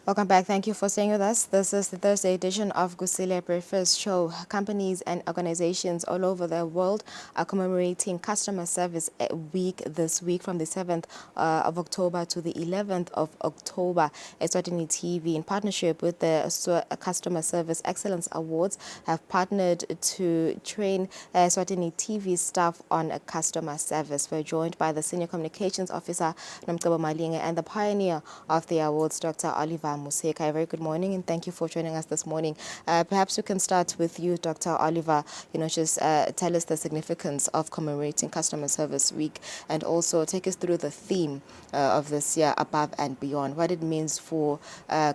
Welcome back. Thank you for staying with us. This is the Thursday edition of Kusile Breakfast Show. Companies and organizations all over the world are commemorating Customer Service Week this week from the 7th of October to the 11th of October. Eswatini TV, in partnership with the Customer Service Excellence Awards, have partnered to train Eswatini TV staff on customer service. We're joined by the Senior Communications Officer, Nomcebo Malinga, and the pioneer of the awards, Dr. Oliver Museka. Very good morning, and thank you for joining us this morning. Perhaps we can start with you, Dr. Oliver. Just tell us the significance of commemorating Customer Service Week, and also take us through the theme of this year, above and beyond, what it means for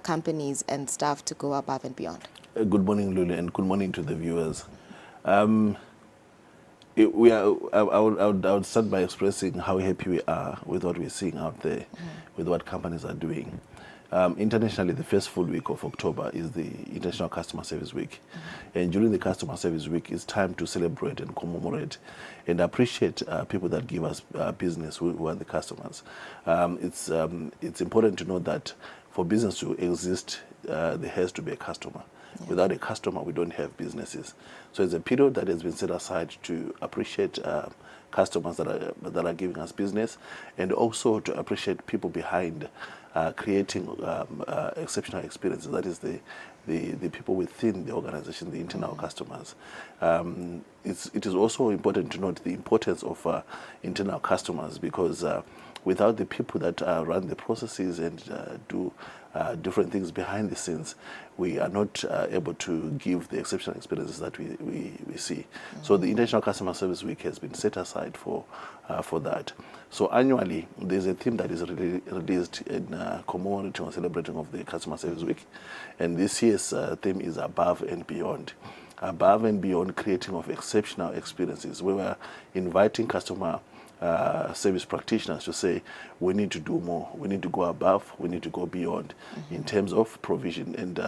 companies and staff to go above and beyond. Good morning, Lulu, and good morning to the viewers. I would start by expressing how happy we are with what we're seeing out there, with what companies are doing. Internationally, the first full week of October is the International Customer Service Week. And during the Customer Service Week, it's time to celebrate and commemorate and appreciate people that give us business, who are the customers. It's important to know that for business to exist, there has to be a customer. Yeah. Without a customer, we don't have businesses. So it's a period that has been set aside to appreciate customers that are giving us business, and also to appreciate people behind creating exceptional experiences. That is the people within the organization, the internal customers. It is also important to note the importance of internal customers, because without the people that run the processes and do different things behind the scenes, we are not able to give the exceptional experiences that we see. So the International Customer Service Week has been set aside for that. So annually, there's a theme that is released in commemorating or celebrating of the Customer Service Week. And this year's theme is above and beyond. Above and beyond, creating of exceptional experiences. We were inviting customer service practitioners to say, we need to do more, we need to go above, we need to go beyond in terms of provision and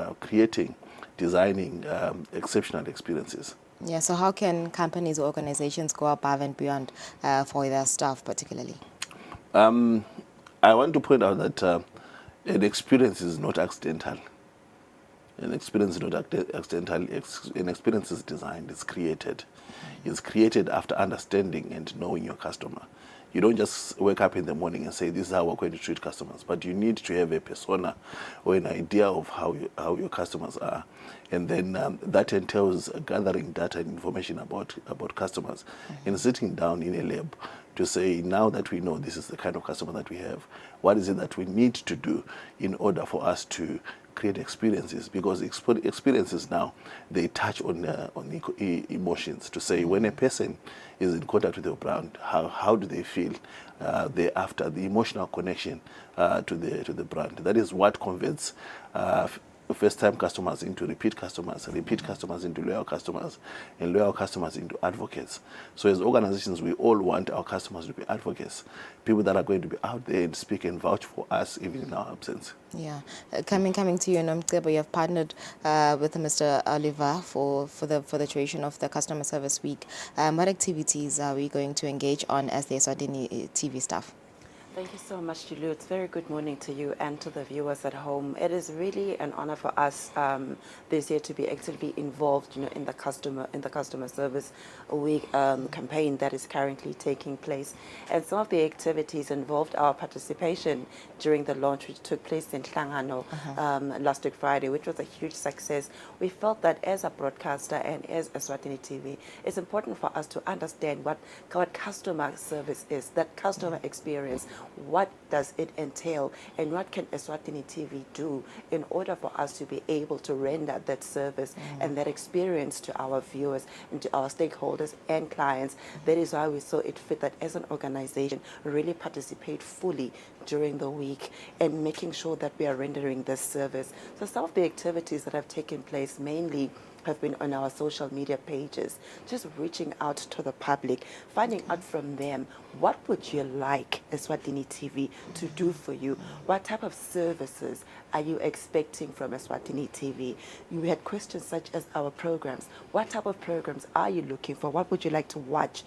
designing exceptional experiences. Yeah, so how can companies or organizations go above and beyond for their staff particularly? I want to point out that an experience is not accidental. An experience is not accidental. An experience is designed, it's created. It's created after understanding and knowing your customer. You don't just wake up in the morning and say, this is how we're going to treat customers, but you need to have a persona or an idea of how your customers are. And then that entails gathering data and information about customers and sitting down in a lab to say, now that we know this is the kind of customer that we have, what is it that we need to do in order for us to create experiences? Because experiences now, they touch on emotions. To say, when a person is in contact with your brand, how do they feel thereafter, the emotional connection to the brand. That is what converts first-time customers into repeat customers into loyal customers, and loyal customers into advocates. So as organizations, we all want our customers to be advocates, people that are going to be out there and speak and vouch for us even in our absence. Yeah. Coming to you, Nomcebo, you have partnered with Mr. Oliver for the duration of the Customer Service Week. What activities are we going to engage on as the Eswatini TV staff? Thank you so much, Julie. It's very good morning to you and to the viewers at home. It is really an honor for us this year to be actively involved, in the customer service week campaign that is currently taking place. And some of the activities involved our participation during the launch, which took place in Hlangano last week Friday, which was a huge success. We felt that as a broadcaster and as Eswatini TV, it's important for us to understand what customer service is, that customer experience. What does it entail, and what can Eswatini TV do in order for us to be able to render that service and that experience to our viewers and to our stakeholders and clients? That is why we saw it fit that as an organization, really participate fully during the week and making sure that we are rendering this service. So some of the activities that have taken place mainly have been on our social media pages, just reaching out to the public, finding out from them, what would you like Eswatini TV to do for you? What type of services are you expecting from Eswatini TV? We had questions such as our programs. What type of programs are you looking for? What would you like to watch,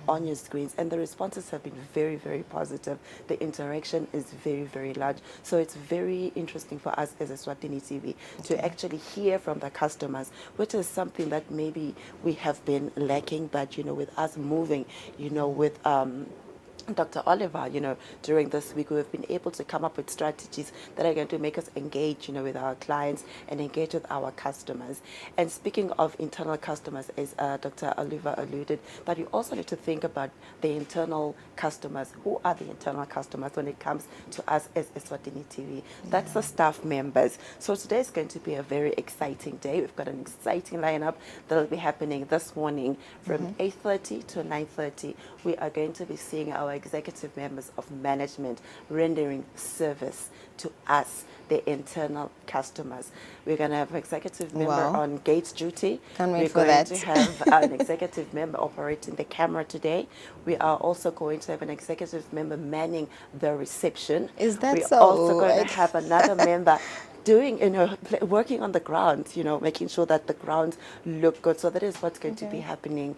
on your screens? And the responses have been very, very positive. The interaction is very, very large. So it's very interesting for us as Eswatini TV to actually hear from the customers, which is something that maybe we have been lacking, but, with us moving, with Dr. Oliver, during this week, we've been able to come up with strategies that are going to make us engage, with our clients and engage with our customers. And speaking of internal customers, as Dr. Oliver alluded, that you also need to think about the internal customers. Who are the internal customers when it comes to us as Eswatini TV? That's the staff members. So today is going to be a very exciting day. We've got an exciting lineup that will be happening this morning from 8:30 to 9:30. We are going to be seeing our executive members of management rendering service to us, the internal customers. We're going to have an executive member on gate duty. Can't wait We're for going that. to have an executive member operating the camera today. We are also going to have an executive member manning the reception. Is that We're so? also going to have another member doing, working on the grounds, making sure that the grounds look good. So that is what's going to be happening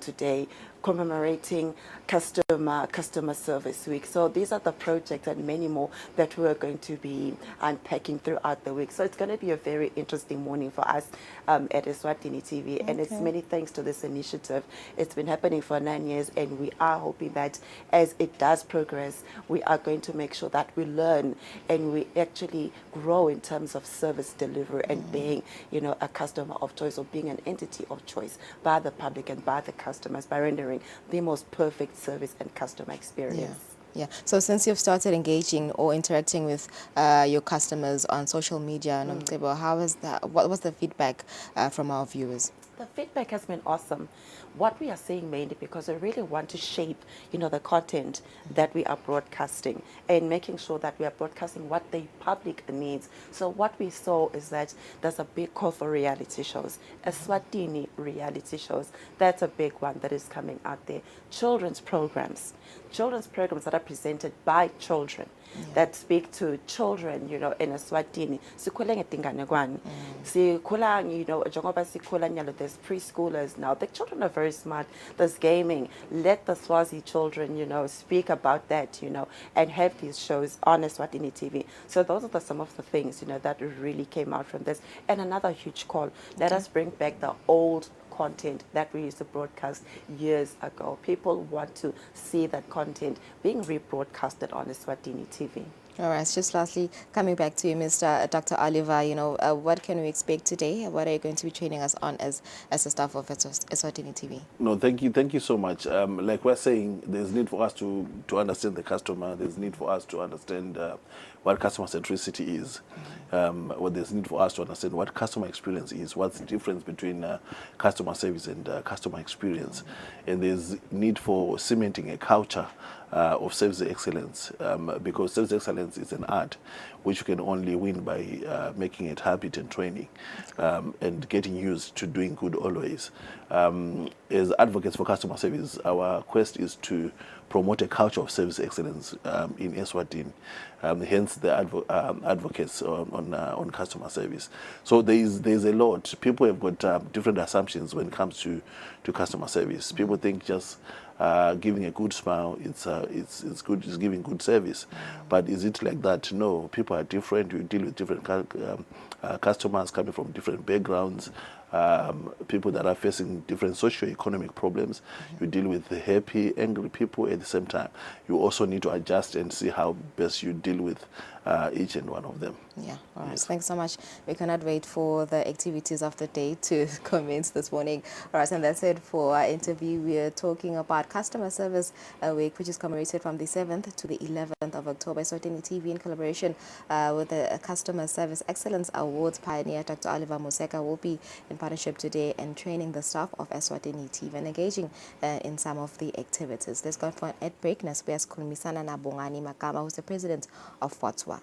today, commemorating customer service week. So these are the projects and many more that we are going to be unpacking throughout the week. So it's going to be a very interesting morning for us at Eswatini TV, and it's many thanks to this initiative. It's been happening for 9 years, and we are hoping that as it does progress, we are going to make sure that we learn and we actually grow in terms of service delivery and being, a customer of choice, or being an entity of choice by the public and by the customers, by rendering the most perfect service and customer experience. Yeah. So since you've started engaging or interacting with your customers on social media, how is that? What was the feedback from our viewers? The feedback has been awesome. What we are saying mainly because I really want to shape, the content that we are broadcasting and making sure that we are broadcasting what the public needs. So what we saw is that there's a big call for reality shows, Eswatini reality shows. That's a big one that is coming out there. Children's programs that are presented by children. That speak to children, in Eswatini. Sikhula ngetinganekwane. Sikhula, njengoba sikhula nyalo, there's preschoolers now. The children are very smart. There's gaming. Let the Swazi children, speak about that, and have these shows on Eswatini TV. So those are some of the things, that really came out from this. And another huge call, let us bring back the old content that we used to broadcast years ago. People want to see that content being rebroadcasted on Eswatini TV. All right. Just lastly, coming back to you, Mr. Dr. Oliver, what can we expect today? What are you going to be training us on as a staff of Eswatini TV? No, thank you so much. Like we're saying, there's need for us to understand the customer. There's need for us to understand what customer centricity is. What there's need for us to understand what customer experience is. What's the difference between customer service and customer experience? And there's need for cementing a culture of service excellence, because service excellence is an art which you can only win by making it habit and training, and getting used to doing good always. As advocates for customer service, our quest is to promote a culture of service excellence in Eswatini, hence the advocates on customer service. So there's a lot. People have got different assumptions when it comes to customer service. People think just giving a good smile, it's good, it's giving good service. But is it like that? No, people are different. You deal with different customers coming from different backgrounds, people that are facing different socio-economic problems. You deal with the happy, angry people at the same time. You also need to adjust and see how best you deal with each and one of them. Yeah, all right. Yes. Thanks so much. We cannot wait for the activities of the day to commence this morning. All right, and that's it for our interview. We are talking about Customer Service Week, which is commemorated from the 7th to the 11th of October. Eswatini TV, in collaboration with the Customer Service Excellence Awards pioneer, Dr. Oliver Museka, will be in partnership today and training the staff of Eswatini TV and engaging in some of the activities. Let's go for an ad break. Nas we are Bongani Makama, who's the president of FOTSWA.